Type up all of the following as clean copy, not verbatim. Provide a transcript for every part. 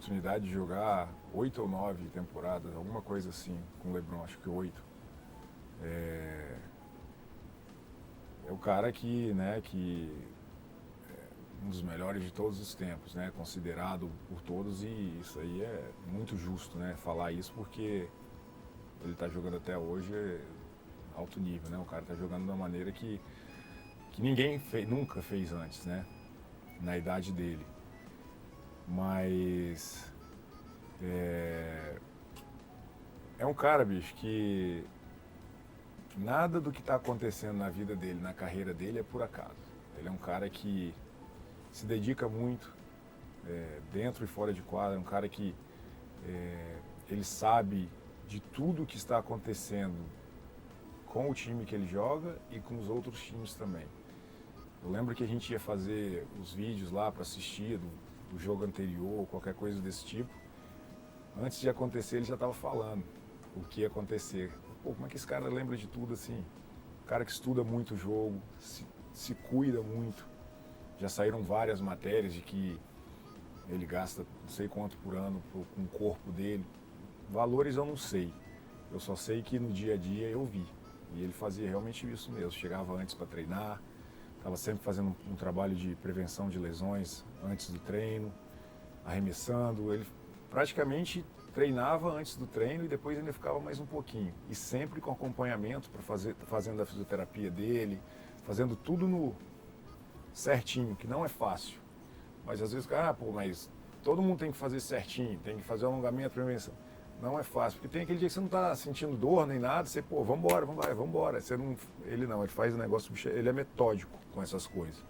oportunidade de jogar 8 ou 9 temporadas, alguma coisa assim, com o LeBron, acho que 8. É o cara que um dos melhores de todos os tempos, né? Considerado por todos, e isso aí é muito justo, né? Falar isso porque ele está jogando até hoje alto nível, né? O cara está jogando de uma maneira que ninguém nunca fez antes, né? Na idade dele. Mas é um cara, bicho, que nada do que está acontecendo na vida dele, na carreira dele, é por acaso. Ele é um cara que se dedica muito, dentro e fora de quadra, é um cara que ele sabe de tudo que está acontecendo com o time que ele joga e com os outros times também. Eu lembro que a gente ia fazer os vídeos lá para assistir do jogo anterior, qualquer coisa desse tipo. Antes de acontecer, ele já estava falando o que ia acontecer. Pô, como é que esse cara lembra de tudo assim? Um cara que estuda muito o jogo, se cuida muito. Já saíram várias matérias de que ele gasta não sei quanto por ano com o corpo dele. Valores eu não sei. Eu só sei que no dia a dia eu vi. E ele fazia realmente isso mesmo. Chegava antes para treinar, estava sempre fazendo um trabalho de prevenção de lesões antes do treino, arremessando. Ele praticamente treinava antes do treino e depois ainda ficava mais um pouquinho. E sempre com acompanhamento, fazendo a fisioterapia dele, fazendo tudo no certinho, que não é fácil. Mas às vezes, mas todo mundo tem que fazer certinho, tem que fazer alongamento, prevenção. Não é fácil, porque tem aquele dia que você não está sentindo dor nem nada, você, vambora. Você não, ele faz o negócio, ele é metódico com essas coisas.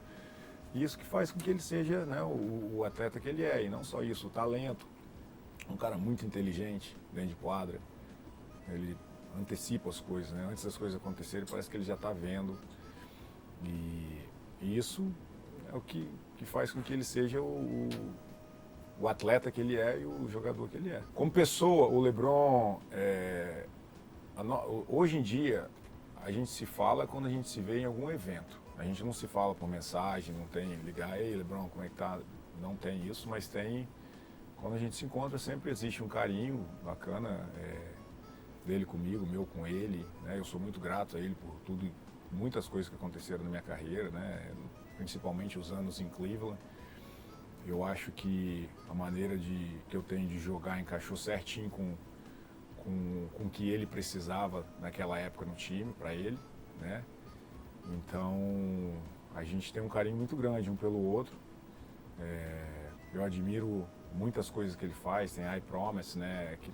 E isso que faz com que ele seja, né, o atleta que ele é. E não só isso, o talento. Um cara muito inteligente dentro de quadra. Ele antecipa as coisas, né? Antes das coisas acontecerem, parece que ele já está vendo. E isso é o que faz com que ele seja o atleta que ele é e o jogador que ele é. Como pessoa, o LeBron, hoje em dia, a gente se fala quando a gente se vê em algum evento. A gente não se fala por mensagem, não tem ligar, ei LeBron, como é que tá? Não tem isso, mas tem, quando a gente se encontra, sempre existe um carinho bacana dele comigo, meu com ele, né? Eu sou muito grato a ele por tudo, muitas coisas que aconteceram na minha carreira, né? Principalmente os anos em Cleveland. Eu acho que a maneira que eu tenho de jogar encaixou certinho com o que ele precisava naquela época no time, para ele, né? Então, a gente tem um carinho muito grande um pelo outro. Eu admiro muitas coisas que ele faz, tem I Promise, né? Que,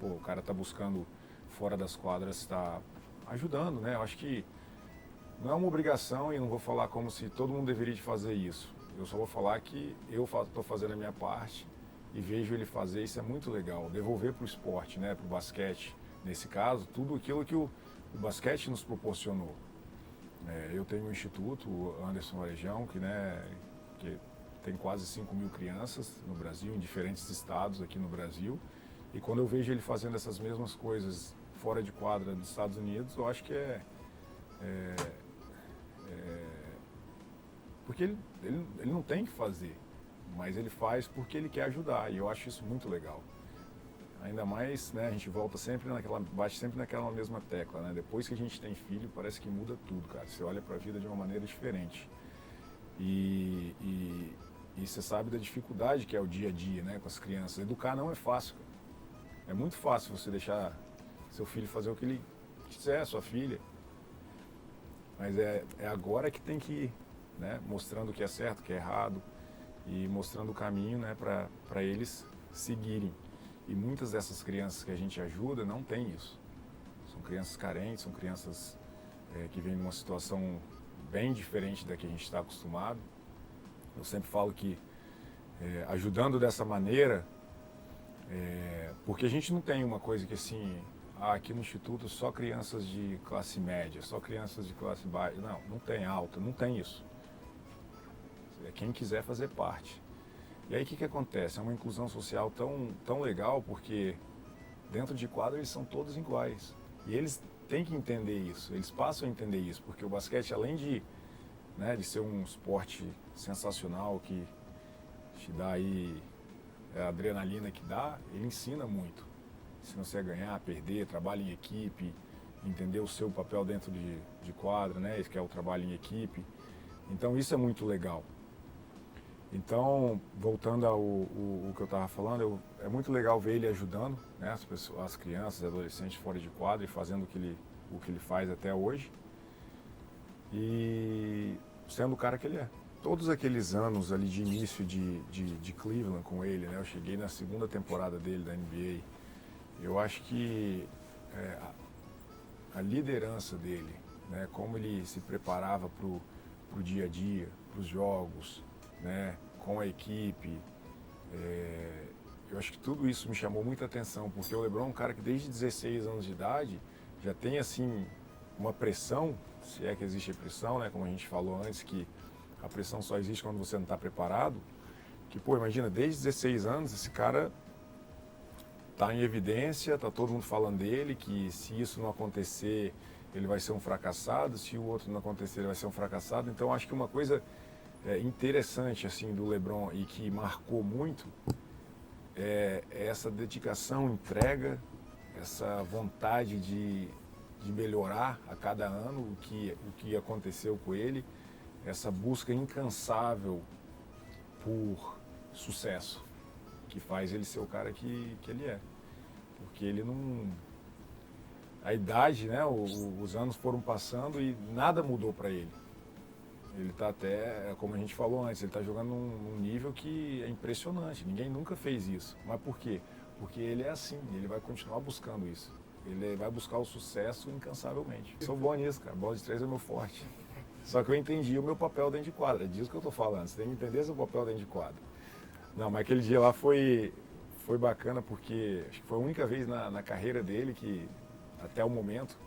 o cara tá buscando fora das quadras, tá ajudando, né? Eu acho que não é uma obrigação e não vou falar como se todo mundo deveria de fazer isso. Eu só vou falar que eu estou fazendo a minha parte e vejo ele fazer, isso é muito legal. Devolver para o esporte, né, para o basquete, nesse caso, tudo aquilo que o basquete nos proporcionou. Eu tenho um instituto, o Anderson Varejão, que tem quase 5.000 crianças no Brasil, em diferentes estados aqui no Brasil. E quando eu vejo ele fazendo essas mesmas coisas fora de quadra nos Estados Unidos, eu acho que porque ele não tem que fazer, mas ele faz porque ele quer ajudar, e eu acho isso muito legal. Ainda mais, né, a gente bate sempre naquela mesma tecla, né? Depois que a gente tem filho, parece que muda tudo, cara. Você olha para a vida de uma maneira diferente. E você sabe da dificuldade que é o dia a dia, né, com as crianças. Educar não é fácil, cara. É muito fácil você deixar seu filho fazer o que ele quiser, sua filha. Mas é agora que tem que ir, né, mostrando o que é certo, o que é errado, e mostrando o caminho, né, para eles seguirem. E muitas dessas crianças que a gente ajuda não têm isso. São crianças carentes, são crianças que vêm numa situação bem diferente da que a gente está acostumado. Eu sempre falo que ajudando dessa maneira, porque a gente não tem uma coisa que assim, aqui no Instituto só crianças de classe média, só crianças de classe baixa. Não tem alta, não tem isso. É quem quiser fazer parte. E aí o que acontece? É uma inclusão social tão legal, porque dentro de quadra eles são todos iguais. E eles têm que entender isso, eles passam a entender isso, porque o basquete, além de ser um esporte sensacional que te dá aí a adrenalina que dá, ele ensina muito. Ensina você a ganhar, a perder, trabalho em equipe, entender o seu papel dentro de quadra, né? Esse que é o trabalho em equipe. Então isso é muito legal. Então, voltando ao que eu estava falando, é muito legal ver ele ajudando, né, as crianças, adolescentes fora de quadra e fazendo o que ele faz até hoje. E sendo o cara que ele é. Todos aqueles anos ali de início de Cleveland com ele, né, eu cheguei na segunda temporada dele da NBA, eu acho que a liderança dele, né, como ele se preparava para o dia a dia, para os jogos, né, com a equipe, eu acho que tudo isso me chamou muita atenção, porque o LeBron é um cara que desde 16 anos de idade já tem assim uma pressão, se é que existe pressão, né, como a gente falou antes, que a pressão só existe quando você não está preparado, que pô, imagina, desde 16 anos esse cara está em evidência, está todo mundo falando dele, que se isso não acontecer ele vai ser um fracassado, se o outro não acontecer ele vai ser um fracassado. Então acho que uma coisa interessante assim do LeBron e que marcou muito é essa dedicação, entrega, essa vontade de melhorar a cada ano o que aconteceu com ele, essa busca incansável por sucesso, que faz ele ser o cara que ele é. Porque ele não... A idade, né, os anos foram passando e nada mudou para ele. Ele está até, como a gente falou antes, ele está jogando num nível que é impressionante. Ninguém nunca fez isso. Mas por quê? Porque ele é assim, ele vai continuar buscando isso. Ele vai buscar o sucesso incansavelmente. Sou bom nisso, cara. Bola de três é meu forte. Só que eu entendi o meu papel dentro de quadra. É disso que eu estou falando. Você tem que entender seu papel dentro de quadra. Não, mas aquele dia lá foi bacana porque acho que foi a única vez na carreira dele que, até o momento,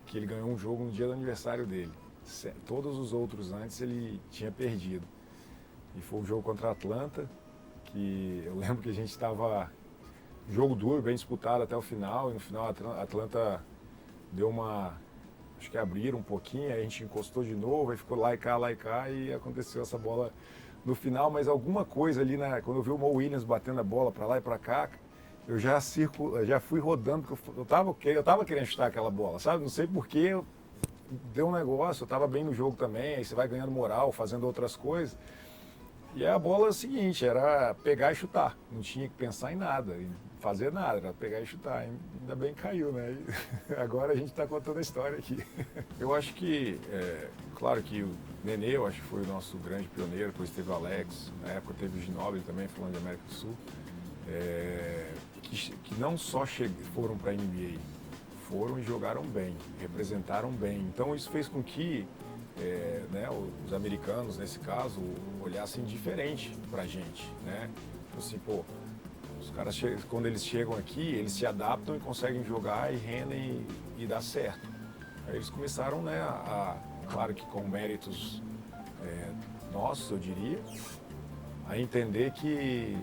que ele ganhou um jogo no dia do aniversário dele. Todos os outros antes ele tinha perdido. E foi um jogo contra a Atlanta, que eu lembro que a gente estava jogo duro, bem disputado até o final, e no final a Atlanta deu uma... acho que abriram um pouquinho, aí a gente encostou de novo, aí ficou lá e cá, e aconteceu essa bola no final, mas alguma coisa ali, quando eu vi o Mo Williams batendo a bola para lá e para cá, eu já fui rodando, porque eu tava querendo chutar aquela bola, sabe? Não sei porquê, deu um negócio, eu tava bem no jogo também, aí você vai ganhando moral, fazendo outras coisas. E a bola é o seguinte, era pegar e chutar, não tinha que pensar em nada, em fazer nada, era pegar e chutar. Ainda bem que caiu, né? E agora a gente está contando a história aqui. Eu acho que, claro que o Nenê, eu acho que foi o nosso grande pioneiro, depois teve o Alex, na época teve o Ginóbili também, falando de América do Sul, que não só foram para a NBA, foram e jogaram bem, representaram bem. Então isso fez com que né, os americanos, nesse caso, olhassem diferente pra gente, né? Assim, pô, os caras, quando eles chegam aqui, eles se adaptam e conseguem jogar e rendem e dá certo. Aí eles começaram, né, claro que com méritos nossos, eu diria, a entender que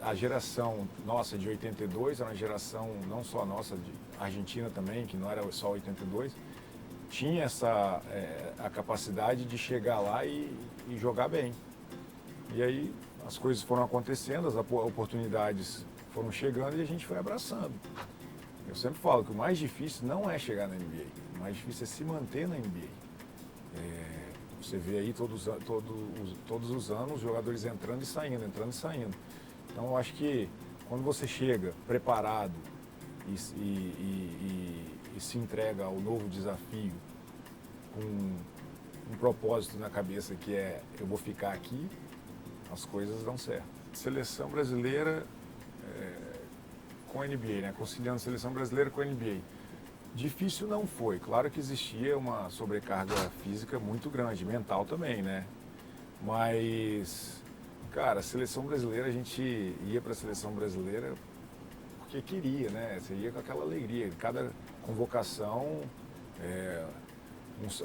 a geração nossa de 82 era uma geração, não só nossa, de Argentina também, que não era só 82, tinha a capacidade de chegar lá e jogar bem. E aí as coisas foram acontecendo, as oportunidades foram chegando e a gente foi abraçando. Eu sempre falo que o mais difícil não é chegar na NBA, o mais difícil é se manter na NBA. Você vê aí todos os anos os jogadores entrando e saindo. Então eu acho que quando você chega preparado e se entrega ao novo desafio com um propósito na cabeça que é eu vou ficar aqui, as coisas dão certo. Seleção brasileira com a NBA, né? Conciliando seleção brasileira com a NBA. Difícil não foi, claro que existia uma sobrecarga física muito grande, mental também, né? Mas, cara, a seleção brasileira, a gente ia para a seleção brasileira porque queria, né? Você ia com aquela alegria, cada convocação,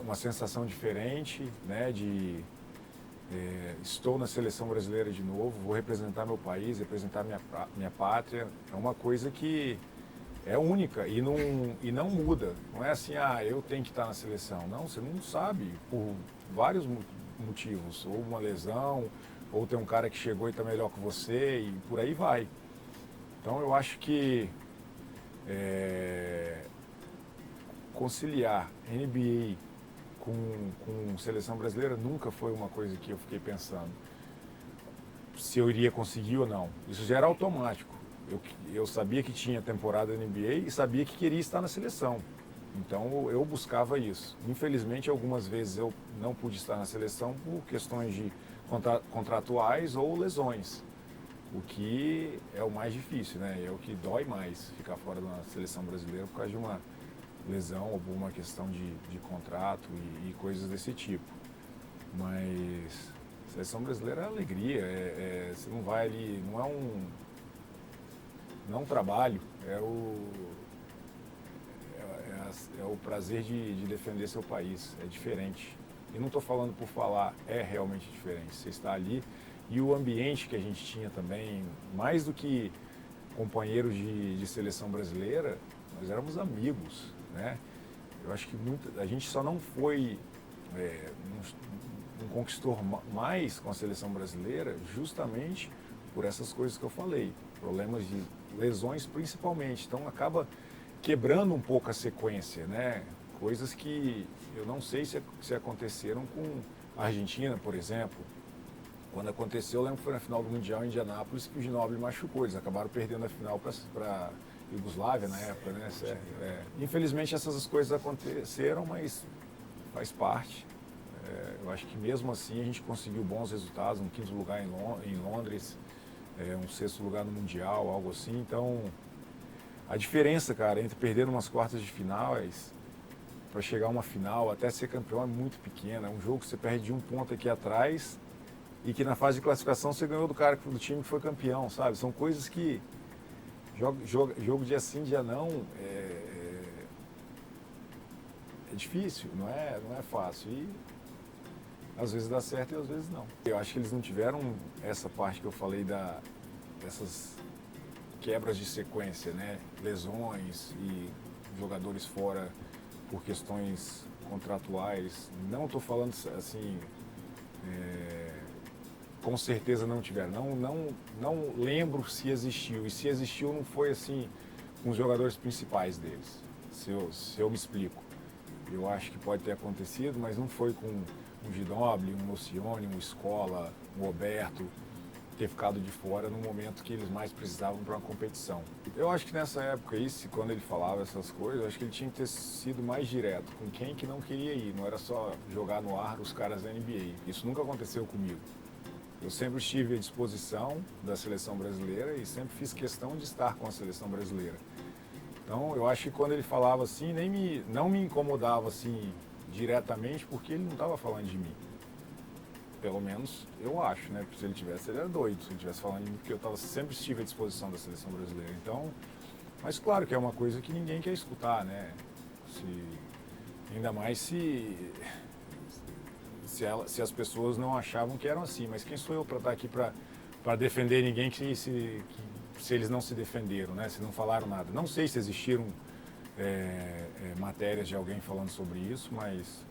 uma sensação diferente, né? Estou na seleção brasileira de novo, vou representar meu país, representar minha pátria, é uma coisa que é única e não muda. Não é assim, eu tenho que estar na seleção. Não, você não sabe, por vários motivos. Ou uma lesão, ou tem um cara que chegou e está melhor que você, e por aí vai. Então eu acho que conciliar NBA com seleção brasileira nunca foi uma coisa que eu fiquei pensando se eu iria conseguir ou não. Isso já era automático. Eu sabia que tinha temporada na NBA e sabia que queria estar na seleção. Então eu buscava isso. Infelizmente, algumas vezes eu não pude estar na seleção por questões de contratuais ou lesões, o que é o mais difícil, né? É o que dói mais ficar fora da seleção brasileira por causa de uma lesão ou por uma questão de contrato e coisas desse tipo. Mas a seleção brasileira é alegria, você não vai ali, não é um trabalho, é o prazer de defender seu país, é diferente. E não estou falando por falar, é realmente diferente. Você está ali e o ambiente que a gente tinha também, mais do que companheiros de seleção brasileira, nós éramos amigos, né? Eu acho que a gente só não foi, não conquistou mais com a seleção brasileira justamente por essas coisas que eu falei, problemas de lesões principalmente. Então acaba quebrando um pouco a sequência, né? Coisas que eu não sei se aconteceram com a Argentina, por exemplo. Quando aconteceu, eu lembro que foi na final do Mundial em Indianápolis que o Ginóbili machucou. Eles acabaram perdendo a final para Iugoslávia na época, né? Infelizmente essas coisas aconteceram, mas faz parte. Eu acho que mesmo assim a gente conseguiu bons resultados, um quinto lugar em Londres, um sexto lugar no Mundial, algo assim. Então, a diferença, cara, entre perder umas quartas de finais para chegar a uma final, até ser campeão, é muito pequena. É um jogo que você perde de um ponto aqui atrás e que na fase de classificação você ganhou do time que foi campeão, sabe? São coisas que jogo dia sim, dia não, é difícil, não é fácil. E às vezes dá certo e às vezes não. Eu acho que eles não tiveram essa parte que eu falei dessas quebras de sequência, né? Lesões e jogadores fora por questões contratuais. Não estou falando assim, com certeza não tiveram. Não lembro se existiu. E se existiu, não foi assim com os jogadores principais deles, se eu me explico. Eu acho que pode ter acontecido, mas não foi com um Ginóbili, um Nocioni, um Scola, um Roberto, ter ficado de fora no momento que eles mais precisavam para uma competição. Eu acho que nessa época, quando ele falava essas coisas, eu acho que ele tinha que ter sido mais direto com quem que não queria ir. Não era só jogar no ar os caras da NBA. Isso nunca aconteceu comigo. Eu sempre estive à disposição da seleção brasileira e sempre fiz questão de estar com a seleção brasileira. Então, eu acho que quando ele falava assim, não me incomodava assim diretamente, porque ele não estava falando de mim. Pelo menos eu acho, né? Porque se ele tivesse, ele era doido. Se ele estivesse falando de mim, porque eu sempre estive à disposição da seleção brasileira. Então, mas claro que é uma coisa que ninguém quer escutar, né? Ainda mais se as pessoas não achavam que eram assim. Mas quem sou eu para estar aqui para defender ninguém se eles não se defenderam, né? Se não falaram nada. Não sei se existiram matérias de alguém falando sobre isso, mas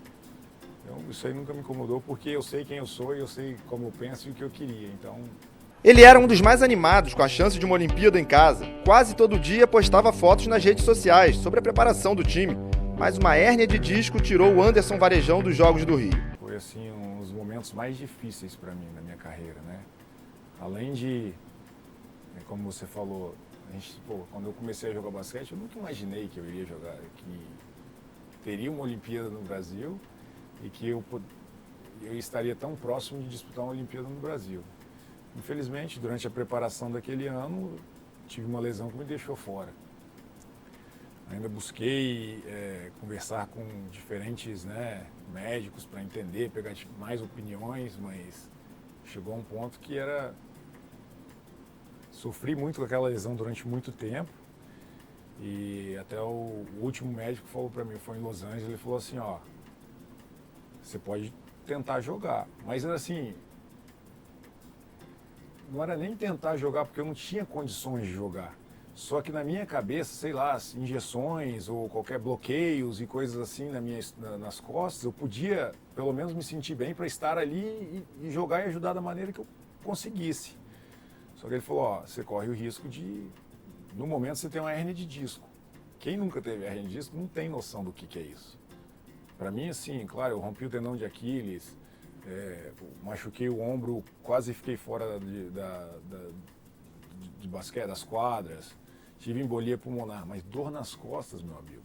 isso aí nunca me incomodou, porque eu sei quem eu sou e eu sei como eu penso e o que eu queria. Então, ele era um dos mais animados com a chance de uma Olimpíada em casa. Quase todo dia postava fotos nas redes sociais sobre a preparação do time, mas uma hérnia de disco tirou o Anderson Varejão dos Jogos do Rio. Foi assim um dos momentos mais difíceis para mim na minha carreira, né? Além de, como você falou, quando eu comecei a jogar basquete, eu nunca imaginei que eu iria jogar, que teria uma Olimpíada no Brasil e que eu estaria tão próximo de disputar uma Olimpíada no Brasil. Infelizmente, durante a preparação daquele ano, tive uma lesão que me deixou fora. Ainda busquei conversar com diferentes, né, médicos para entender, pegar mais opiniões, mas chegou a um ponto que sofri muito com aquela lesão durante muito tempo. E até o último médico falou para mim, foi em Los Angeles, ele falou assim, ó, você pode tentar jogar, mas assim, não era nem tentar jogar porque eu não tinha condições de jogar. Só que na minha cabeça, sei lá, injeções ou qualquer bloqueios e coisas assim nas costas, eu podia pelo menos me sentir bem para estar ali e jogar e ajudar da maneira conseguisse. Só que ele falou, ó, você corre o risco de, no momento, você ter uma hérnia de disco. Quem nunca teve hérnia de disco não tem noção do que é isso. Para mim, assim, claro, eu rompi o tendão de Aquiles, machuquei o ombro, quase fiquei fora de basquete, das quadras, tive embolia pulmonar, mas dor nas costas, meu amigo.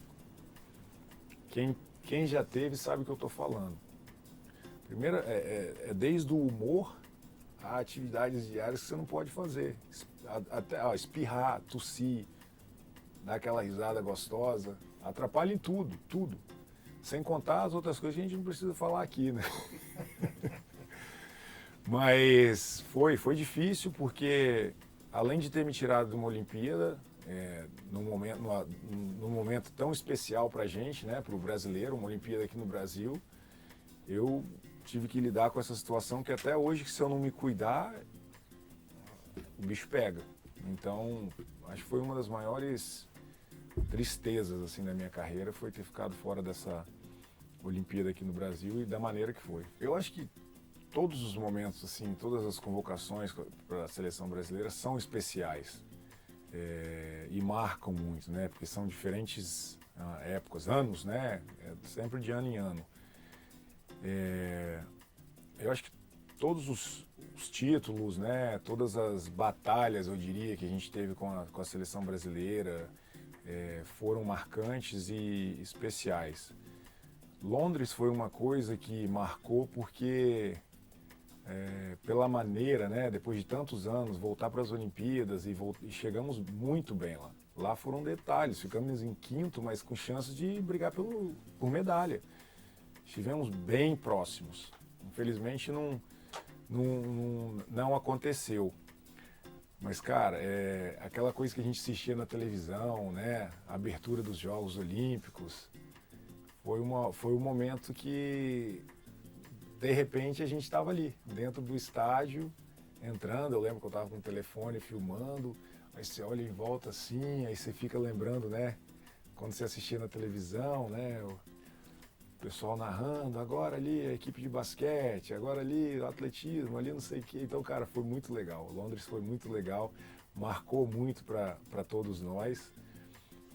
Quem já teve sabe o que eu estou falando. Primeiro, desde o humor a atividades diárias que você não pode fazer. Até espirrar, tossir, dar aquela risada gostosa, atrapalha em tudo, tudo. Sem contar as outras coisas que a gente não precisa falar aqui, né? Mas foi difícil porque, além de ter me tirado de uma Olimpíada, num momento tão especial pra gente, né, pro brasileiro, uma Olimpíada aqui no Brasil, eu tive que lidar com essa situação que até hoje, que se eu não me cuidar, o bicho pega. Então, acho que foi uma das maiores tristezas assim da minha carreira, foi ter ficado fora dessa Olimpíada aqui no Brasil e da maneira que foi. Eu acho que todos os momentos, assim, todas as convocações para a seleção brasileira são especiais e marcam muito, né? Porque são diferentes épocas, anos, né? Sempre de ano em ano. Eu acho que todos os títulos, né? Todas as batalhas, eu diria, que a gente teve com a seleção brasileira foram marcantes e especiais. Londres foi uma coisa que marcou porque pela maneira, né, depois de tantos anos, voltar para as Olimpíadas e chegamos muito bem lá. Lá foram detalhes, ficamos em quinto, mas com chances de brigar por medalha. Estivemos bem próximos. Infelizmente não aconteceu. Mas, cara, aquela coisa que a gente assistia na televisão, né, a abertura dos Jogos Olímpicos, foi um momento que, de repente, a gente estava ali, dentro do estádio, entrando. Eu lembro que eu estava com o telefone filmando, aí você olha em volta assim, aí você fica lembrando, né, quando você assistia na televisão, né, o pessoal narrando, agora ali a equipe de basquete, agora ali o atletismo, ali não sei o quê. Então, cara, foi muito legal. Londres foi muito legal, marcou muito para todos nós.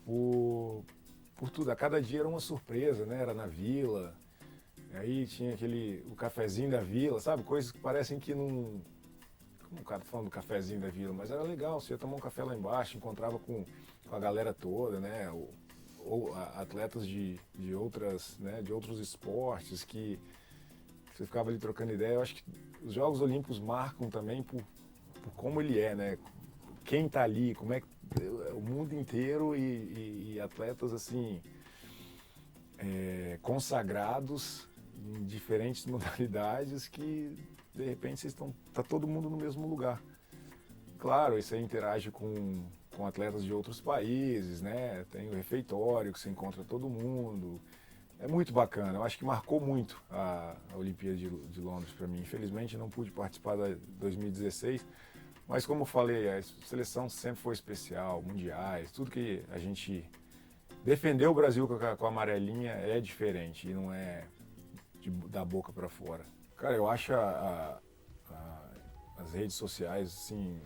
Por tudo, a cada dia era uma surpresa, né? Era na vila, aí tinha o cafezinho da vila, sabe? Coisas que parecem que não... Como o cara tá falando do cafezinho da vila, mas era legal, você ia tomar um café lá embaixo, encontrava com a galera toda, né? Ou atletas de outras, né? De outros esportes que você ficava ali trocando ideia. Eu acho que os Jogos Olímpicos marcam também por como ele é, né? Quem tá ali, como é que o mundo inteiro e atletas assim consagrados em diferentes modalidades que de repente tá todo mundo no mesmo lugar. Claro, isso aí interage com atletas de outros países, né? Tem o refeitório que você encontra todo mundo. É muito bacana. Eu acho que marcou muito a Olimpíada de Londres para mim. Infelizmente não pude participar da 2016. Mas como eu falei, a seleção sempre foi especial, mundiais, tudo que a gente defendeu o Brasil com a amarelinha é diferente e não é da boca para fora. Cara, eu acho as redes sociais, assim,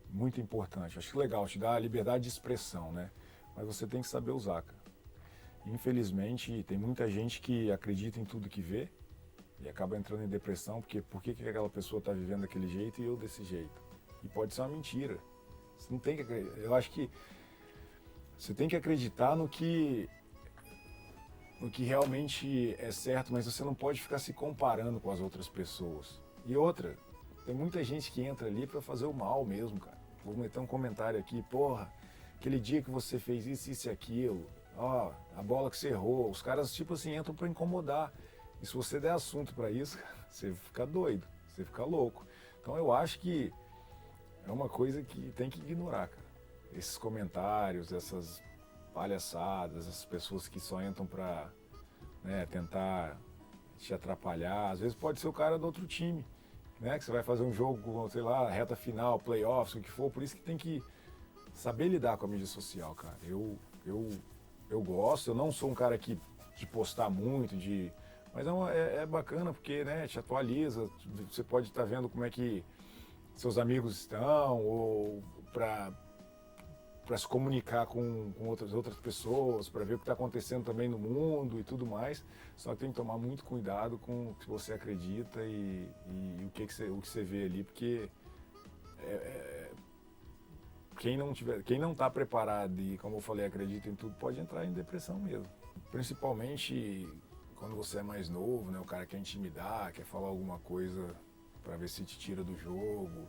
muito importante. Acho legal, te dá a liberdade de expressão, né? Mas você tem que saber usar, cara. Infelizmente, tem muita gente que acredita em tudo que vê e acaba entrando em depressão, porque por que aquela pessoa está vivendo daquele jeito e eu desse jeito? E pode ser uma mentira. Você não tem que acreditar. Eu acho que você tem que acreditar no que realmente é certo, mas você não pode ficar se comparando com as outras pessoas. E outra, tem muita gente que entra ali para fazer o mal mesmo, cara. Vou meter um comentário aqui, porra, aquele dia que você fez isso e aquilo, ó, a bola que você errou, os caras tipo assim entram para incomodar. E se você der assunto para isso, você fica doido, você fica louco. Então eu acho que é uma coisa que tem que ignorar, cara. Esses comentários, essas palhaçadas, essas pessoas que só entram para, né, tentar te atrapalhar. Às vezes pode ser o cara do outro time, né, que você vai fazer um jogo, sei lá, reta final, playoffs, o que for. Por isso que tem que saber lidar com a mídia social, cara. Eu gosto, eu não sou um cara de postar muito, Mas é bacana porque, né, te atualiza, você pode estar vendo como é que seus amigos estão, ou para se comunicar com outras pessoas, para ver o que está acontecendo também no mundo e tudo mais. Só que tem que tomar muito cuidado com o que você acredita e o que você vê ali, porque quem não está preparado e, como eu falei, acredita em tudo, pode entrar em depressão mesmo. Principalmente quando você é mais novo, né? O cara quer intimidar, quer falar alguma coisa para ver se te tira do jogo,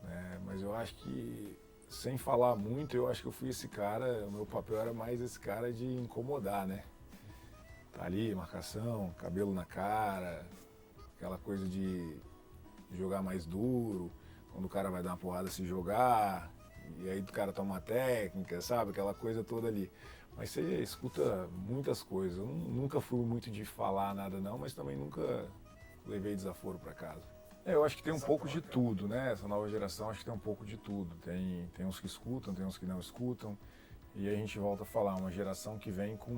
né? Mas eu acho que, sem falar muito, eu acho que eu fui esse cara, o meu papel era mais esse cara de incomodar, né? Tá ali, marcação, cabelo na cara, aquela coisa de jogar mais duro, quando o cara vai dar uma porrada se jogar, e aí o cara toma uma técnica, sabe? Aquela coisa toda ali. Mas você escuta muitas coisas. Eu nunca fui muito de falar nada não, mas também nunca levei desaforo para casa. Eu acho que tem um pouco de tudo, né? Essa nova geração acho que tem um pouco de tudo. Tem uns que escutam, tem uns que não escutam. E aí a gente volta a falar, uma geração que vem com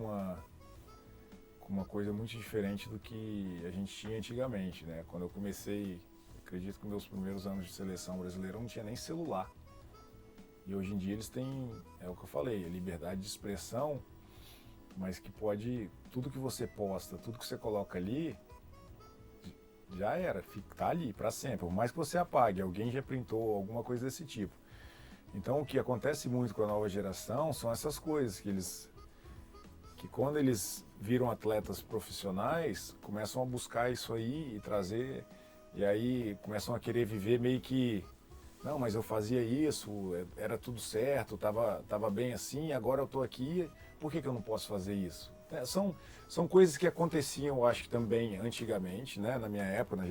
uma coisa muito diferente do que a gente tinha antigamente, né? Quando eu comecei, acredito que meus primeiros anos de seleção brasileira não tinha nem celular. E hoje em dia eles têm, é o que eu falei, a liberdade de expressão, mas que pode, tudo que você posta, tudo que você coloca ali, já era, tá ali para sempre. Por mais que você apague, alguém já printou alguma coisa desse tipo. Então o que acontece muito com a nova geração são essas coisas, que quando eles viram atletas profissionais, começam a buscar isso aí e trazer, e aí começam a querer viver meio que, não, mas eu fazia isso, era tudo certo, tava bem assim, agora eu tô aqui, por que eu não posso fazer isso? São coisas que aconteciam, eu acho que também antigamente, né, na minha época, nas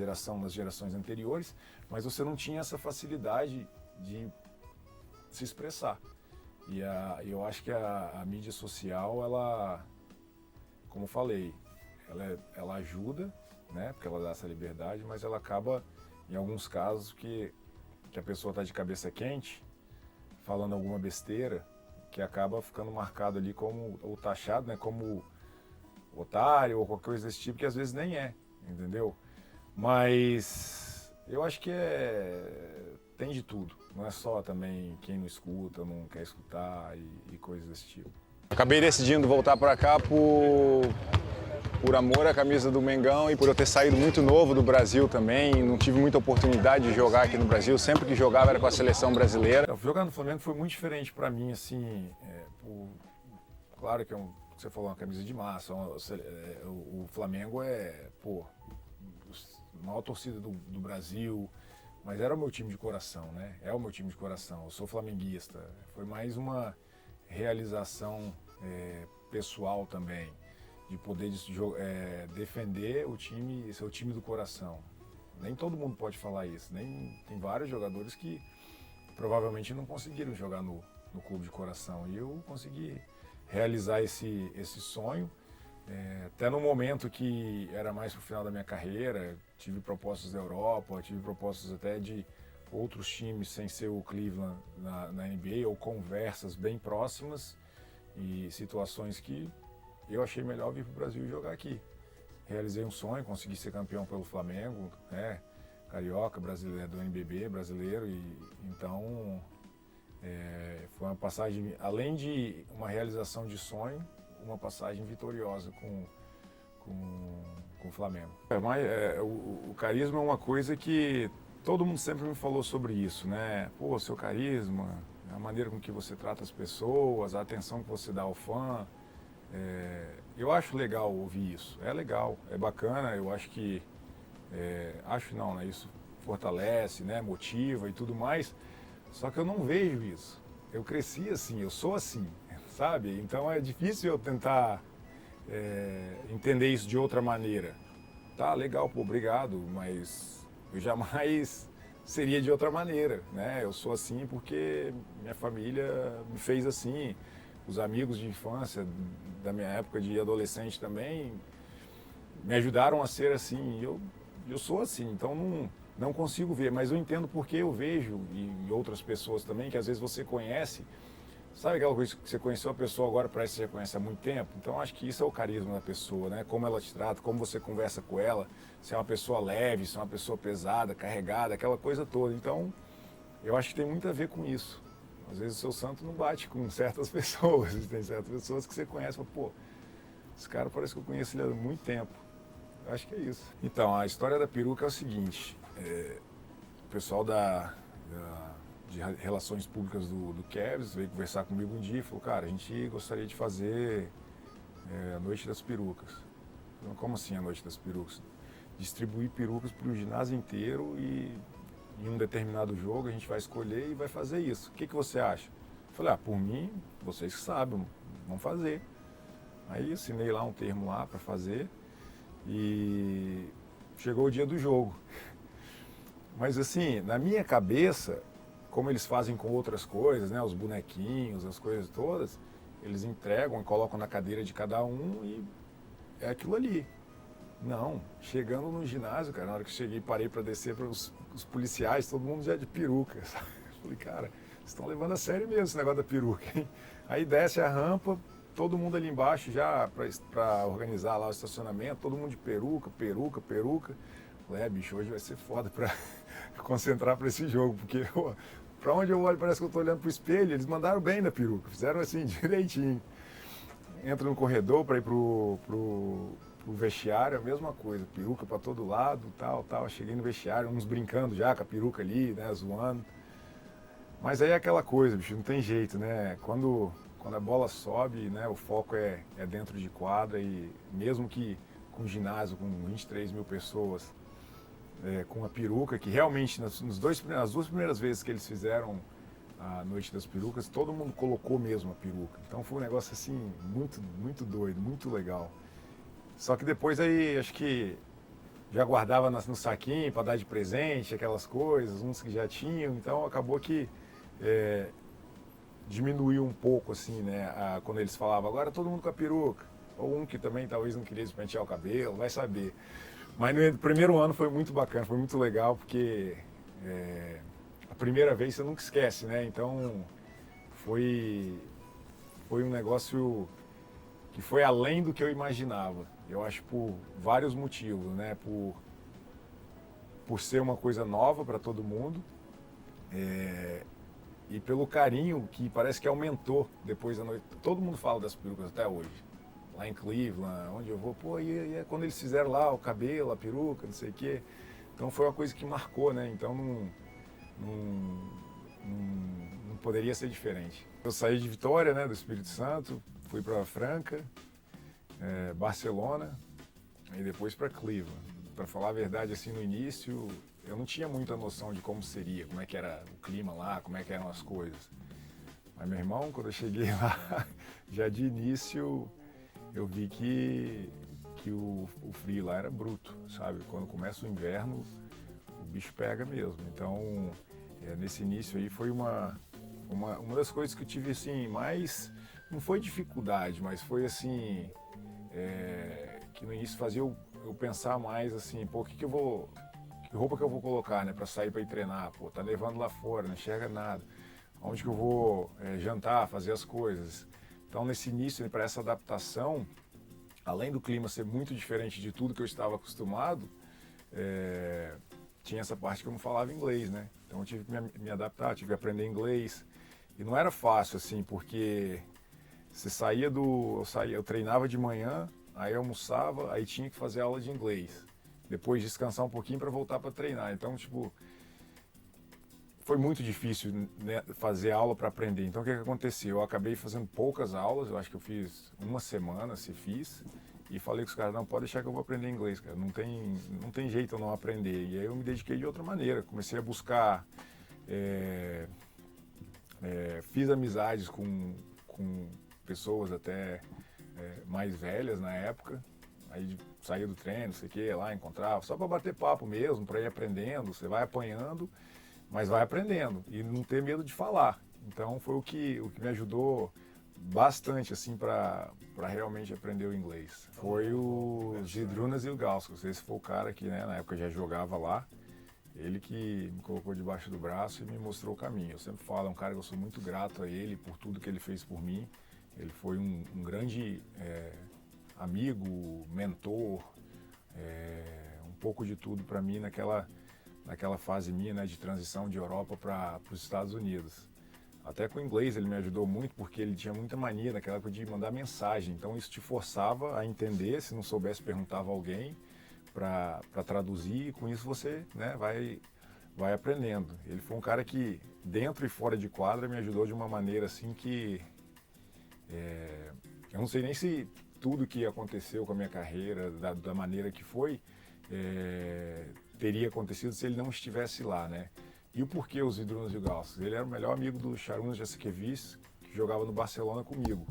gerações anteriores, mas você não tinha essa facilidade de se expressar. E eu acho que a mídia social, ela, como eu falei, ela ajuda, né, porque ela dá essa liberdade, mas ela acaba, em alguns casos, que a pessoa está de cabeça quente, falando alguma besteira, que acaba ficando marcado ali como, ou taxado, né, como otário ou qualquer coisa desse tipo, que às vezes nem é, entendeu? Mas eu acho que tem de tudo, não é só também quem não escuta, não quer escutar e coisas desse tipo. Acabei decidindo voltar para cá por amor à camisa do Mengão e por eu ter saído muito novo do Brasil também, não tive muita oportunidade de jogar aqui no Brasil, sempre que jogava era com a seleção brasileira. Jogar no Flamengo foi muito diferente para mim, assim, claro que você falou, uma camisa de massa, o Flamengo a maior torcida do Brasil, mas era o meu time de coração, né? É o meu time de coração, eu sou flamenguista, foi mais uma realização pessoal também, de poder defender o time, seu time do coração. Nem todo mundo pode falar isso, tem vários jogadores que provavelmente não conseguiram jogar no clube de coração, e eu consegui realizar esse sonho, até no momento que era mais pro final da minha carreira, tive propostas da Europa, tive propostas até de outros times sem ser o Cleveland na NBA, ou conversas bem próximas e situações que eu achei melhor vir para o Brasil e jogar aqui. Realizei um sonho, consegui ser campeão pelo Flamengo, né? Carioca, brasileiro, do NBB, brasileiro, e então foi uma passagem, além de uma realização de sonho, uma passagem vitoriosa com o Flamengo. O carisma é uma coisa que todo mundo sempre me falou sobre isso, né? Pô, seu carisma, a maneira com que você trata as pessoas, a atenção que você dá ao fã. Eu acho legal ouvir isso, é legal, é bacana, eu acho que, acho não, né? Isso fortalece, né? Motiva e tudo mais, só que eu não vejo isso. Eu cresci assim, eu sou assim, sabe? Então é difícil eu tentar entender isso de outra maneira. Tá, legal, pô, obrigado, mas eu jamais seria de outra maneira, né? Eu sou assim porque minha família me fez assim. Os amigos de infância, da minha época de adolescente também, me ajudaram a ser assim. Eu sou assim, então não consigo ver, mas eu entendo porque eu vejo, e outras pessoas também, que às vezes você conhece, Sabe aquela coisa que você conheceu a pessoa agora, parece que você já conhece há muito tempo? Então acho que isso é o carisma da pessoa, né? Como ela te trata, como você conversa com ela, se é uma pessoa leve, se é uma pessoa pesada, carregada, aquela coisa toda. Então eu acho que tem muito a ver com isso. Às vezes o seu santo não bate com certas pessoas, tem certas pessoas que você conhece, mas, pô, esse cara parece que eu conheço ele há muito tempo. Eu acho que é isso. Então, a história da peruca é o seguinte, o pessoal de relações públicas do Cavs veio conversar comigo um dia e falou, cara, a gente gostaria de fazer a Noite das Perucas. Então, como assim a Noite das Perucas? Distribuir perucas para o ginásio inteiro e em um determinado jogo a gente vai escolher e vai fazer isso. O que você acha? Eu falei, por mim, vocês que sabem, vamos fazer. Aí assinei lá um termo lá para fazer e chegou o dia do jogo. Mas assim, na minha cabeça, como eles fazem com outras coisas, né, os bonequinhos, as coisas todas, eles entregam e colocam na cadeira de cada um e é aquilo ali. Não, chegando no ginásio, cara, na hora que cheguei, parei para descer para os policiais, todo mundo já de peruca, sabe? Eu falei, cara, vocês estão levando a sério mesmo esse negócio da peruca, hein? Aí desce a rampa, todo mundo ali embaixo já para organizar lá o estacionamento, todo mundo de peruca. Falei, bicho, hoje vai ser foda para concentrar para esse jogo, porque para onde eu olho parece que eu estou olhando pro espelho, eles mandaram bem na peruca, fizeram assim direitinho. Entra no corredor para ir pro vestiário, a mesma coisa, peruca para todo lado, tal. Cheguei no vestiário, uns brincando já com a peruca ali, né, zoando. Mas aí é aquela coisa, bicho, não tem jeito, né? Quando a bola sobe, né, o foco é dentro de quadra e mesmo que com ginásio com 23 mil pessoas, com a peruca, que realmente nas duas primeiras vezes que eles fizeram a Noite das Perucas, todo mundo colocou mesmo a peruca. Então foi um negócio assim, muito, muito doido, muito legal. Só que depois aí, acho que já guardava no saquinho para dar de presente, aquelas coisas, uns que já tinham, então acabou que diminuiu um pouco, assim, né, quando eles falavam, agora todo mundo com a peruca, ou um que também talvez não queria despentear o cabelo, vai saber. Mas no primeiro ano foi muito bacana, foi muito legal, porque a primeira vez você nunca esquece, né, então foi um negócio que foi além do que eu imaginava. Eu acho por vários motivos, né? Por ser uma coisa nova para todo mundo e pelo carinho que parece que aumentou depois da noite. Todo mundo fala das perucas até hoje. Lá em Cleveland, onde eu vou, e quando eles fizeram lá o cabelo, a peruca, não sei o quê. Então foi uma coisa que marcou, né? Então não poderia ser diferente. Eu saí de Vitória, né, do Espírito Santo, fui para Franca, Barcelona e depois para Cleveland. Para falar a verdade, assim, no início eu não tinha muita noção de como seria, como é que era o clima lá, como é que eram as coisas. Mas meu irmão, quando eu cheguei lá, já de início eu vi que o frio lá era bruto, sabe? Quando começa o inverno, o bicho pega mesmo. Então, nesse início aí foi uma das coisas que eu tive, assim, mais... Não foi dificuldade, mas foi assim, que no início fazia eu pensar mais assim, que roupa que eu vou colocar, né, para sair para ir treinar, tá levando lá fora, não enxerga nada, onde que eu vou jantar, fazer as coisas. Então nesse início, para essa adaptação, além do clima ser muito diferente de tudo que eu estava acostumado, tinha essa parte que eu não falava inglês, né, então eu tive que me adaptar, tive que aprender inglês, e não era fácil assim, porque eu treinava de manhã, aí eu almoçava, aí tinha que fazer aula de inglês. Depois descansar um pouquinho para voltar para treinar. Então, tipo, foi muito difícil, né, fazer aula para aprender. Então, o que aconteceu? Eu acabei fazendo poucas aulas, eu acho que eu fiz uma semana, se fiz, e falei com os caras, não, pode deixar que eu vou aprender inglês, cara. Não tem jeito eu não aprender. E aí eu me dediquei de outra maneira. Comecei a buscar, fiz amizades com pessoas até mais velhas na época, aí saía do treino, não sei o que, lá encontrava, só para bater papo mesmo, para ir aprendendo, você vai apanhando, mas vai aprendendo e não ter medo de falar. Então foi o que me ajudou bastante assim para realmente aprender o inglês. Foi o Zydrunas Ilgauskas, esse foi o cara que, né, na época já jogava lá, Ele que me colocou debaixo do braço e me mostrou o caminho. Eu sempre falo, é um cara que eu sou muito grato a ele por tudo que ele fez por mim. Ele foi um grande amigo, mentor, um pouco de tudo para mim naquela fase minha, né, de transição de Europa para os Estados Unidos. Até com o inglês ele me ajudou muito, porque ele tinha muita mania naquela época de mandar mensagem. Então isso te forçava a entender, se não soubesse perguntava a alguém para traduzir, e com isso você, né, vai aprendendo. Ele foi um cara que, dentro e fora de quadra, me ajudou de uma maneira assim que... eu não sei nem se tudo que aconteceu com a minha carreira, da maneira que foi, teria acontecido se ele não estivesse lá, né? E o porquê os Zydrunas Ilgauskas? Ele era o melhor amigo do Šarūnas Jasikevičius, que jogava no Barcelona comigo.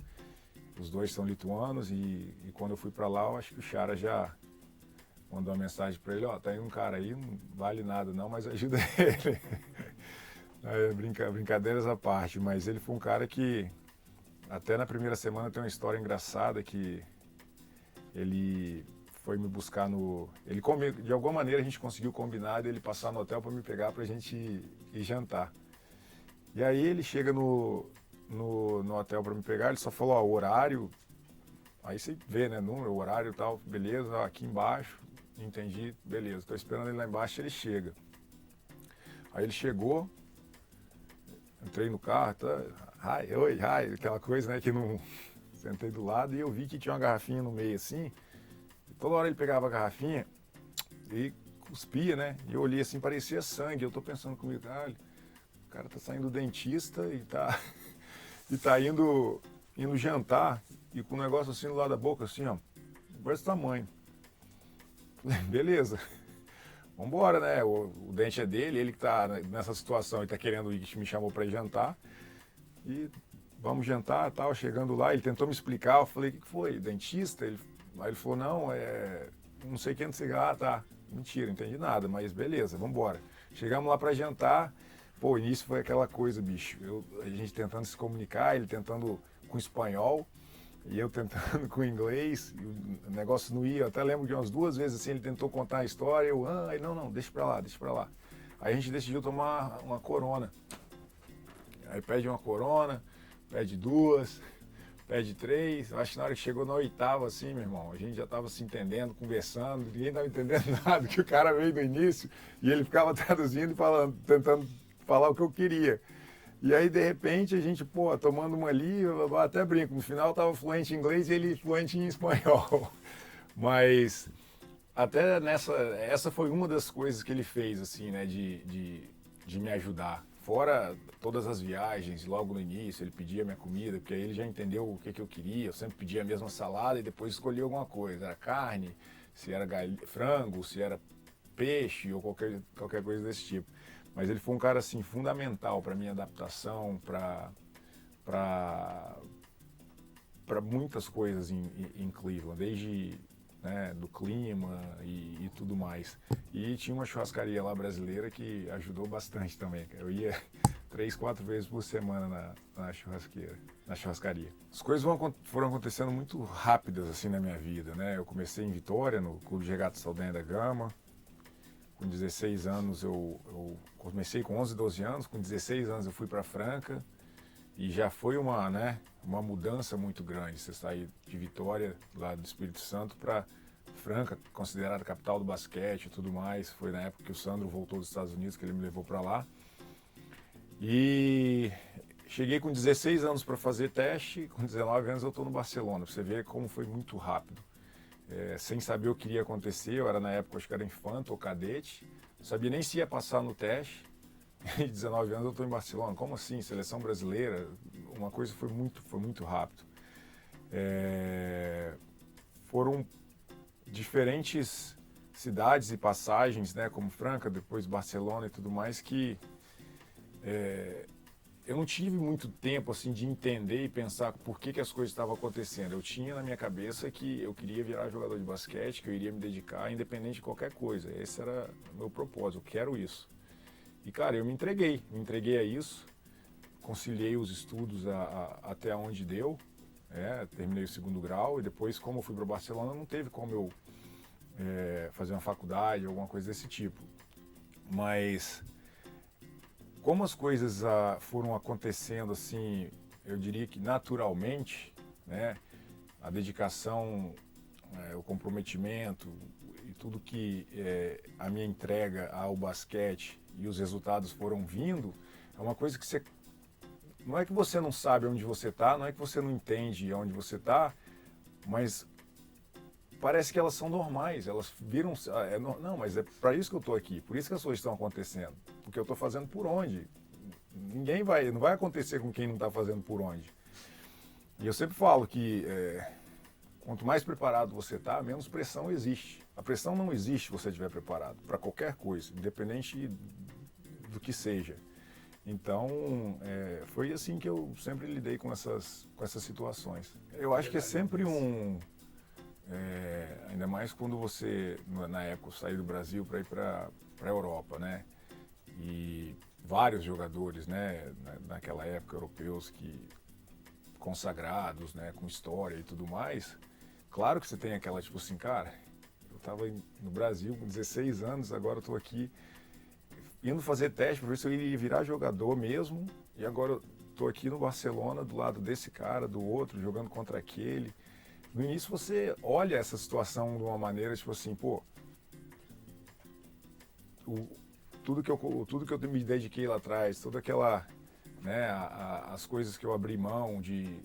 Os dois são lituanos e quando eu fui para lá, eu acho que o Chara já mandou uma mensagem para ele, tá aí um cara aí, não vale nada não, mas ajuda ele. Brincadeiras à parte, mas ele foi um cara que, até na primeira semana tem uma história engraçada que ele foi me buscar de alguma maneira a gente conseguiu combinar dele passar no hotel para me pegar para a gente ir jantar. E aí ele chega no hotel para me pegar, ele só falou, o horário, aí você vê, né, número, horário e tal, beleza, aqui embaixo, entendi, beleza, estou esperando ele lá embaixo, ele chega. Aí ele chegou, entrei no carro, oi, aquela coisa, né, que não... Sentei do lado e eu vi que tinha uma garrafinha no meio assim, e toda hora ele pegava a garrafinha e cuspia, né, e eu olhei assim, parecia sangue, eu tô pensando comigo, o cara tá saindo do dentista e tá indo jantar, e com um negócio assim do lado da boca, assim, ó, desse tamanho. Beleza. Vambora, né? O dente é dele, ele que tá nessa situação, ele tá querendo ir, me chamou para ir jantar. E vamos jantar, tal, chegando lá, ele tentou me explicar, eu falei, o que foi? Dentista? Aí ele falou, não, não sei quem, não sei, tá. Mentira, não entendi nada, mas beleza, vambora. Chegamos lá para jantar, o início foi aquela coisa, bicho, a gente tentando se comunicar, ele tentando com espanhol, e eu tentando com inglês, e o negócio não ia, eu até lembro de umas 2 vezes assim, ele tentou contar a história, não, deixa pra lá. Aí a gente decidiu tomar uma Corona. Aí pede uma Corona, pede 2, pede 3, acho que na hora que chegou na 8ª, assim, meu irmão, a gente já tava se entendendo, conversando, ninguém tava entendendo nada, que o cara veio do início, e ele ficava traduzindo e tentando falar o que eu queria. E aí, de repente, a gente, tomando uma ali, eu até brinco, no final eu tava fluente em inglês e ele fluente em espanhol. Mas até essa foi uma das coisas que ele fez, assim, né, de me ajudar. Fora todas as viagens, logo no início, ele pedia minha comida, porque aí ele já entendeu o que eu queria. Eu sempre pedia a mesma salada e depois escolhia alguma coisa. Era carne, se era frango, se era peixe ou qualquer coisa desse tipo. Mas ele foi um cara, assim, fundamental para minha adaptação, para muitas coisas em Cleveland, desde, né, do clima e tudo mais. E tinha uma churrascaria lá brasileira que ajudou bastante também. Eu ia 3, 4 vezes por semana na churrascaria. As coisas foram acontecendo muito rápidas assim na minha vida, né? Eu comecei em Vitória, no Clube de Regatas Saldanha da Gama. Com 16 anos eu comecei com 11, 12 anos, com 16 anos eu fui para Franca e já foi uma mudança muito grande. Você sair de Vitória, lá do Espírito Santo, para Franca, considerada a capital do basquete e tudo mais. Foi na época que o Sandro voltou dos Estados Unidos que ele me levou para lá. E cheguei com 16 anos para fazer teste, com 19 anos eu estou no Barcelona. Pra você ver como foi muito rápido. Sem saber o que iria acontecer, eu era na época, acho que era infanto ou cadete, não sabia nem se ia passar no teste, e 19 anos eu estou em Barcelona, como assim, seleção brasileira, uma coisa foi muito rápido. Foram diferentes cidades e passagens, né, como Franca, depois Barcelona e tudo mais, que eu não tive muito tempo assim de entender e pensar por que as coisas estavam acontecendo. Eu tinha na minha cabeça que eu queria virar jogador de basquete, que eu iria me dedicar independente de qualquer coisa. Esse era o meu propósito, eu quero isso. E, cara, eu me entreguei a isso, conciliei os estudos até onde deu, terminei o 2º grau e depois, como eu fui para Barcelona, não teve como eu fazer uma faculdade, alguma coisa desse tipo. Mas como as coisas foram acontecendo assim, eu diria que naturalmente, né? A dedicação, o comprometimento e tudo que a minha entrega ao basquete e os resultados foram vindo, é uma coisa que você... Não é que você não sabe onde você está, não é que você não entende onde você está, mas parece que elas são normais, elas viram... não, mas é para isso que eu estou aqui, por isso que as coisas estão acontecendo, porque eu estou fazendo por onde. Não vai acontecer com quem não está fazendo por onde. E eu sempre falo que quanto mais preparado você está, menos pressão existe. A pressão não existe se você estiver preparado para qualquer coisa, independente do que seja. Então, foi assim que eu sempre lidei com essas situações. Eu acho que é sempre ainda mais quando você, na época, saiu do Brasil para ir para a Europa, né? E vários jogadores, né, naquela época, europeus consagrados, né, com história e tudo mais. Claro que você tem aquela, tipo assim, cara, eu estava no Brasil com 16 anos, agora eu estou aqui indo fazer teste para ver se eu iria virar jogador mesmo, e agora eu estou aqui no Barcelona, do lado desse cara, do outro, jogando contra aquele. No início você olha essa situação de uma maneira, tipo assim, pô, tudo que eu me dediquei lá atrás, toda aquela, né, as coisas que eu abri mão de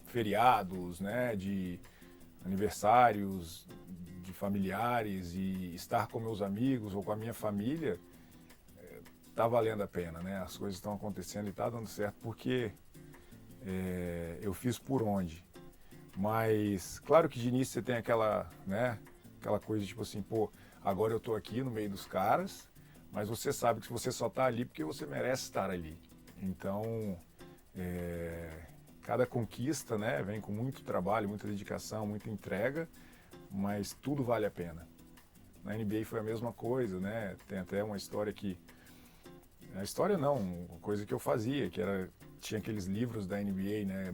feriados, né, de aniversários, de familiares e estar com meus amigos ou com a minha família, tá valendo a pena, né? As coisas estão acontecendo e tá dando certo porque eu fiz por onde. Mas claro que de início você tem aquela, né, aquela coisa tipo assim, pô, agora eu tô aqui no meio dos caras, mas você sabe que você só tá ali porque você merece estar ali. Então, cada conquista, né, vem com muito trabalho, muita dedicação, muita entrega, mas tudo vale a pena. Na NBA foi a mesma coisa, né? Tem até uma história que... A história não, uma coisa que eu fazia, que era... Tinha aqueles livros da NBA, né?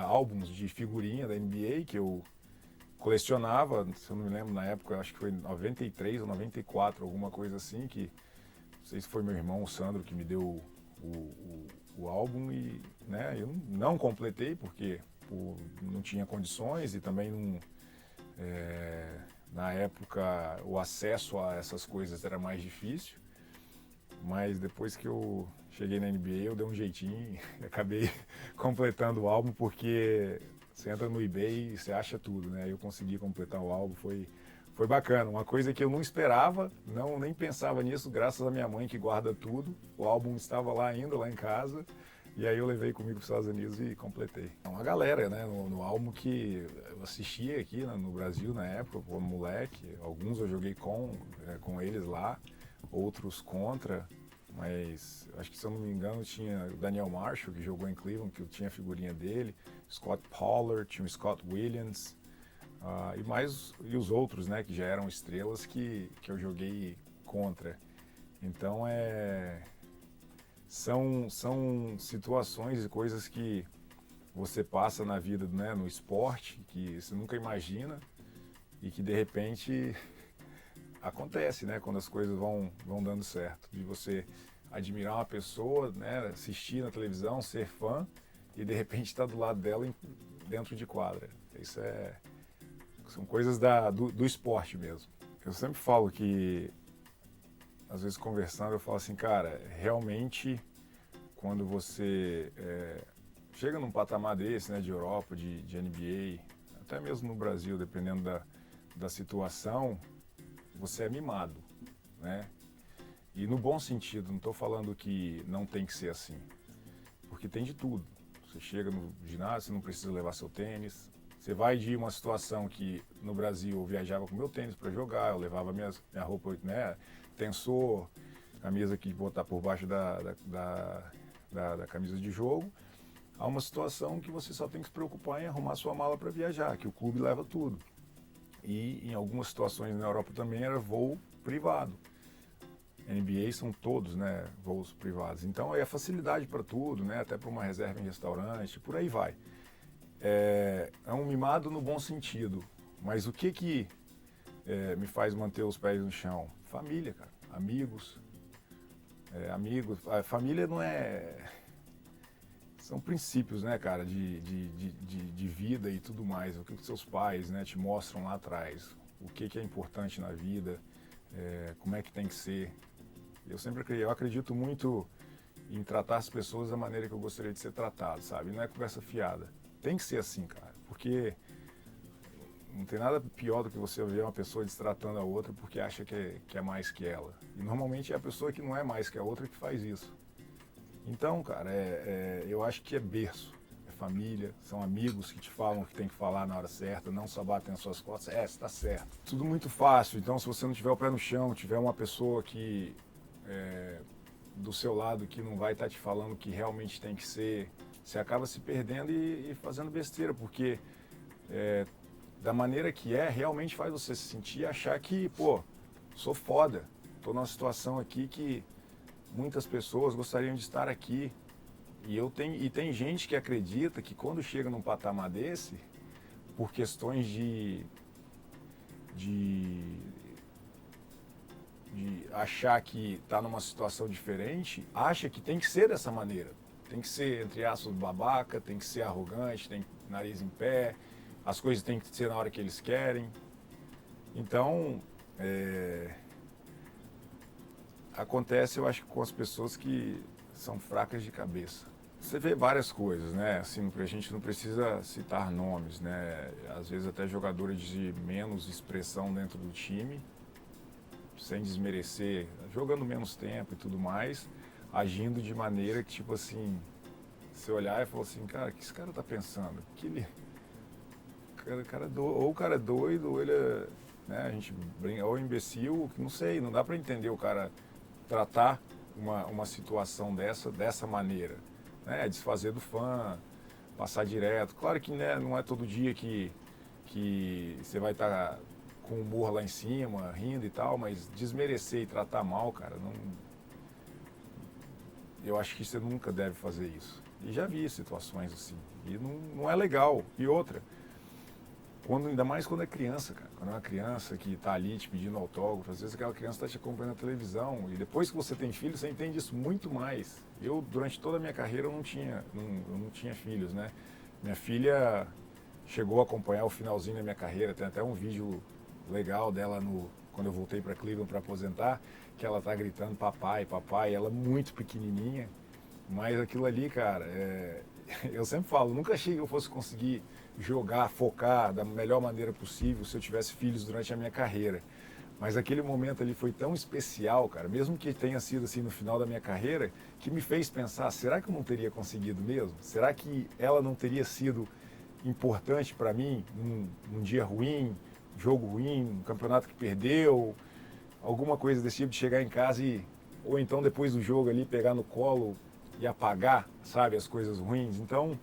Álbuns de figurinha da NBA que eu colecionava, se eu não me lembro, na época, acho que foi em 93 ou 94, alguma coisa assim, que... Não sei se foi meu irmão, o Sandro, que me deu o álbum e, né, eu não completei porque não tinha condições e também não... na época o acesso a essas coisas era mais difícil, mas depois que eu cheguei na NBA eu dei um jeitinho e acabei completando o álbum, porque você entra no eBay e você acha tudo, né? Eu consegui completar o álbum, foi bacana, uma coisa que eu não esperava, nem pensava nisso, graças à minha mãe que guarda tudo. O álbum estava lá ainda, lá em casa, e aí eu levei comigo para os Estados Unidos e completei. Uma galera, né, no álbum que eu assistia aqui no Brasil na época, como moleque. Alguns eu joguei com eles lá, outros contra, mas acho que, se eu não me engano, tinha o Daniel Marshall, que jogou em Cleveland, que eu tinha a figurinha dele, Scott Pollard, tinha o Scott Williams, e os outros, né, que já eram estrelas que eu joguei contra. Então são situações e coisas que você passa na vida, né, no esporte, que você nunca imagina e que de repente acontece, né, quando as coisas vão dando certo. De você admirar uma pessoa, né, assistir na televisão, ser fã e de repente estar do lado dela dentro de quadra. Isso são coisas do esporte mesmo. Eu sempre falo que, às vezes conversando, eu falo assim, cara, realmente quando você chega num patamar desse, né, de Europa, de NBA, até mesmo no Brasil, dependendo da situação, você é mimado, né? E no bom sentido, não estou falando que não tem que ser assim, porque tem de tudo. Você chega no ginásio, você não precisa levar seu tênis. Você vai de uma situação que no Brasil eu viajava com meu tênis para jogar, eu levava minha roupa, né, tensor, camisa que botar por baixo da camisa de jogo, a uma situação que você só tem que se preocupar em arrumar sua mala para viajar, que o clube leva tudo. E em algumas situações na Europa também era voo privado. NBA são todos, né, voos privados. Então é facilidade para tudo, né, até para uma reserva em restaurante, por aí vai. É um mimado no bom sentido, mas o que me faz manter os pés no chão? Família, cara, amigos. Amigos, a família não é... São princípios, né, cara, de vida e tudo mais. O que os seus pais, né, te mostram lá atrás. O que é importante na vida, como é que tem que ser. Eu acredito muito em tratar as pessoas da maneira que eu gostaria de ser tratado, sabe? Não é conversa fiada. Tem que ser assim, cara, porque não tem nada pior do que você ver uma pessoa destratando a outra porque acha que é mais que ela. E normalmente é a pessoa que não é mais que a outra que faz isso. Então, cara, eu acho que é berço, é família, são amigos que te falam o que tem que falar na hora certa, não só batem as suas costas, você tá certo. Tudo muito fácil, então se você não tiver o pé no chão, tiver uma pessoa que do seu lado que não vai estar te falando o que realmente tem que ser, você acaba se perdendo e fazendo besteira, porque da maneira que realmente faz você se sentir e achar que, pô, sou foda, tô numa situação aqui que muitas pessoas gostariam de estar aqui. E tem gente que acredita que quando chega num patamar desse, por questões de achar que está numa situação diferente, acha que tem que ser dessa maneira. Tem que ser, entre aspas, babaca, tem que ser arrogante, tem nariz em pé, as coisas têm que ser na hora que eles querem. Então, acontece, eu acho, com as pessoas que são fracas de cabeça. Você vê várias coisas, né? Assim, a gente não precisa citar nomes, né? Às vezes até jogadores de menos expressão dentro do time, sem desmerecer, jogando menos tempo e tudo mais, agindo de maneira que, tipo assim, você olhar e falar assim, cara, o que esse cara tá pensando? Ou o cara é doido, ou ele é, né, a gente brinca, ou imbecil, não sei, não dá para entender o cara tratar uma situação dessa maneira, né? Desfazer do fã, passar direto. Claro que, né, não é todo dia que você vai estar com o humor lá em cima, rindo e tal, mas desmerecer e tratar mal, cara, não... Eu acho que você nunca deve fazer isso. E já vi situações assim, e não é legal. E outra, ainda mais quando é criança, cara. Quando é uma criança que está ali te pedindo autógrafo, às vezes aquela criança está te acompanhando na televisão. E depois que você tem filho, você entende isso muito mais. Eu, durante toda a minha carreira, eu não tinha filhos, né? Minha filha chegou a acompanhar o finalzinho da minha carreira. Tem até um vídeo legal dela quando eu voltei para Cleveland para aposentar, que ela tá gritando papai, papai. Ela é muito pequenininha, mas aquilo ali, cara, eu sempre falo, nunca achei que eu fosse conseguir jogar, focar da melhor maneira possível se eu tivesse filhos durante a minha carreira. Mas aquele momento ali foi tão especial, cara, mesmo que tenha sido assim no final da minha carreira, que me fez pensar, será que eu não teria conseguido mesmo? Será que ela não teria sido importante para mim num dia ruim, jogo ruim, um campeonato que perdeu, alguma coisa desse tipo, de chegar em casa ou então depois do jogo ali pegar no colo e apagar, sabe, as coisas ruins. Então,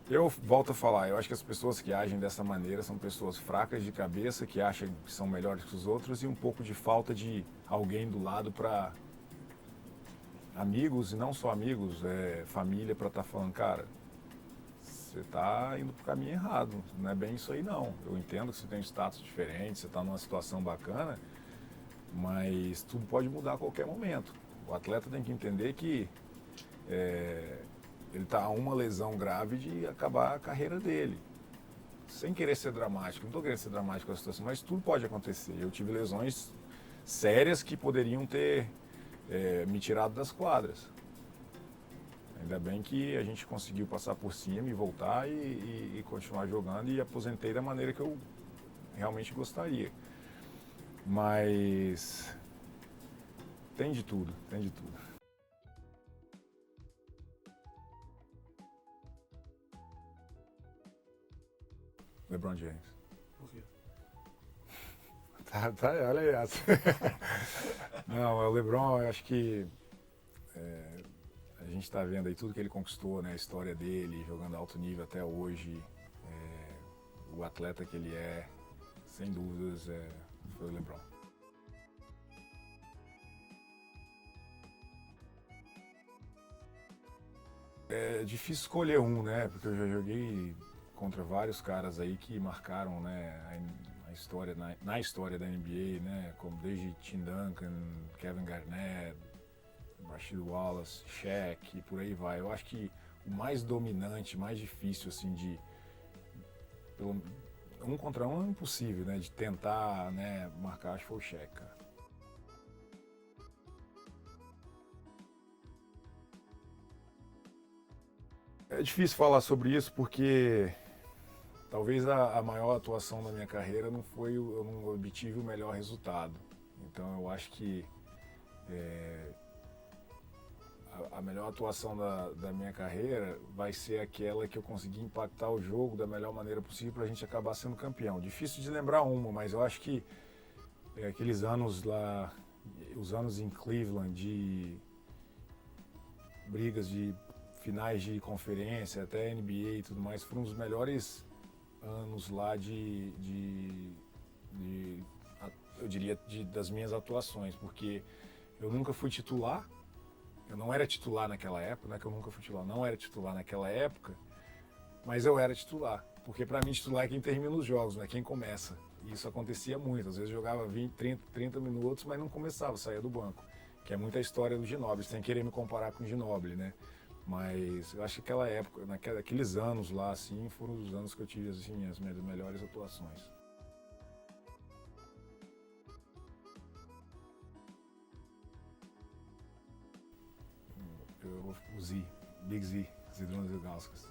eu volto a falar, eu acho que as pessoas que agem dessa maneira são pessoas fracas de cabeça, que acham que são melhores que os outros e um pouco de falta de alguém do lado para amigos, e não só amigos, família, para estar falando, cara, você está indo para o caminho errado, não é bem isso aí não. Eu entendo que você tem um status diferente, você está numa situação bacana, mas tudo pode mudar a qualquer momento. O atleta tem que entender que ele está a uma lesão grave de acabar a carreira dele. Sem querer ser dramático, não estou querendo ser dramático com a situação, mas tudo pode acontecer. Eu tive lesões sérias que poderiam ter me tirado das quadras. Ainda bem que a gente conseguiu passar por cima e voltar e continuar jogando, e aposentei da maneira que eu realmente gostaria. Mas tem de tudo, tem de tudo. LeBron James. Por quê? Olha essa. Não, o LeBron, eu acho que a gente está vendo aí tudo que ele conquistou, né? A história dele, jogando alto nível até hoje, o atleta que ele é, sem dúvidas, foi o LeBron. É difícil escolher um, né? Porque eu já joguei contra vários caras aí que marcaram, né, a história, na história da NBA, né, como desde Tim Duncan, Kevin Garnett, Rasheed Wallace, Shaq e por aí vai. Eu acho que o mais dominante, mais difícil assim de um contra um é impossível, né, de tentar, né, marcar, acho que foi o Shaq, cara. É difícil falar sobre isso porque talvez a maior atuação da minha carreira não foi, eu não obtive o melhor resultado. Então eu acho que a melhor atuação da minha carreira vai ser aquela que eu consegui impactar o jogo da melhor maneira possível para a gente acabar sendo campeão. Difícil de lembrar uma, mas eu acho que aqueles anos lá, os anos em Cleveland de brigas de finais de conferência, até NBA e tudo mais, foram os melhores anos lá eu diria, das minhas atuações, porque eu nunca fui titular, eu não era titular naquela época, não é que eu nunca fui titular, não era titular naquela época, mas eu era titular, porque para mim titular é quem termina os jogos, não é quem começa. E isso acontecia muito, às vezes eu jogava 20, 30 minutos, mas não começava, saía do banco, que é muita história do Ginóbili, sem querer me comparar com o Ginóbili, né? Mas eu acho que aquela época, aqueles anos lá, assim, foram os anos que eu tive assim, as minhas melhores atuações. O Z, Big Z, Zydrunas Ilgauskas.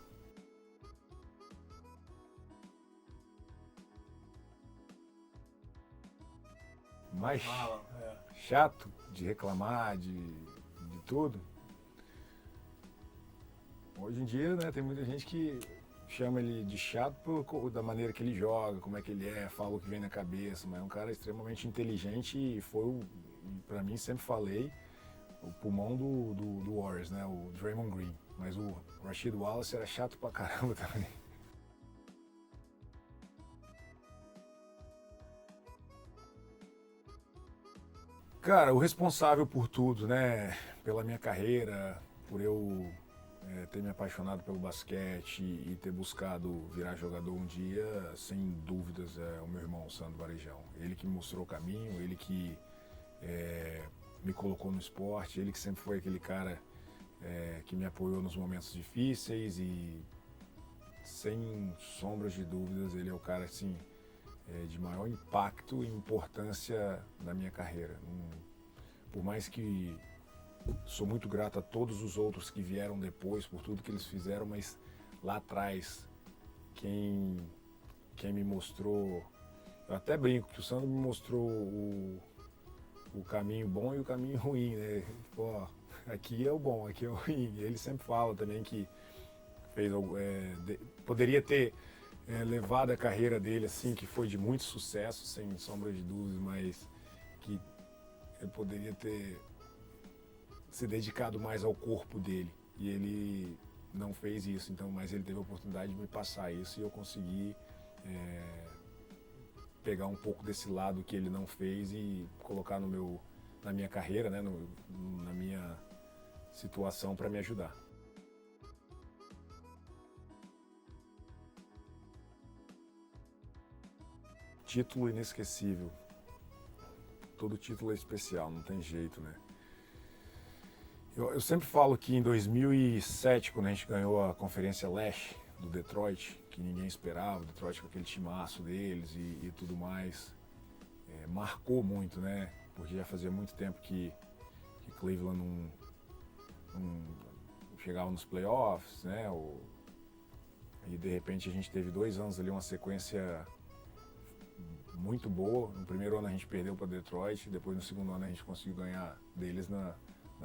Mais chato de reclamar, de tudo. Hoje em dia, né, tem muita gente que chama ele de chato da maneira que ele joga, como é que ele é, fala o que vem na cabeça, mas é um cara extremamente inteligente e foi, pra mim, sempre falei, o pulmão do Warriors, né, o Draymond Green. Mas o Rasheed Wallace era chato pra caramba também. Cara, o responsável por tudo, né, pela minha carreira, por eu ter me apaixonado pelo basquete e ter buscado virar jogador um dia, sem dúvidas, é o meu irmão, Sandro Varejão. Ele que me mostrou o caminho, ele que me colocou no esporte, ele que sempre foi aquele cara que me apoiou nos momentos difíceis e, sem sombras de dúvidas, ele é o cara assim, de maior impacto e importância na minha carreira. Por mais que sou muito grato a todos os outros que vieram depois, por tudo que eles fizeram, mas lá atrás, quem me mostrou, eu até brinco que o Sandro me mostrou o caminho bom e o caminho ruim, né? Pô, aqui é o bom, aqui é o ruim. Ele sempre fala também que poderia ter levado a carreira dele assim, que foi de muito sucesso, sem sombra de dúvidas, mas que ele poderia ter se dedicado mais ao corpo dele, e ele não fez isso, então, mas ele teve a oportunidade de me passar isso e eu consegui pegar um pouco desse lado que ele não fez e colocar na minha carreira, né, na minha situação para me ajudar. Título inesquecível. Todo título é especial, não tem jeito, né? Eu sempre falo que em 2007, quando a gente ganhou a Conferência Leste do Detroit, que ninguém esperava, o Detroit com aquele timaço deles e tudo mais, marcou muito, né? Porque já fazia muito tempo que Cleveland não chegava nos playoffs, né? E de repente a gente teve 2 anos ali, uma sequência muito boa. No primeiro ano a gente perdeu para Detroit, depois no segundo ano a gente conseguiu ganhar deles na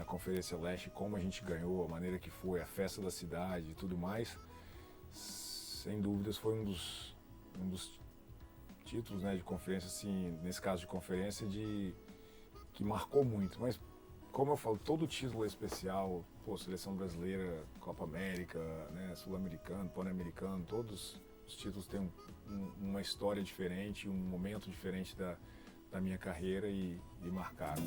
Conferência Leste, como a gente ganhou, a maneira que foi, a festa da cidade e tudo mais. Sem dúvidas foi um dos títulos, né, de conferência, assim, nesse caso de conferência, que marcou muito. Mas, como eu falo, todo título é especial. Pô, Seleção Brasileira, Copa América, né, Sul-Americano, Pan-Americano, todos os títulos têm uma história diferente, um momento diferente da minha carreira e marcaram.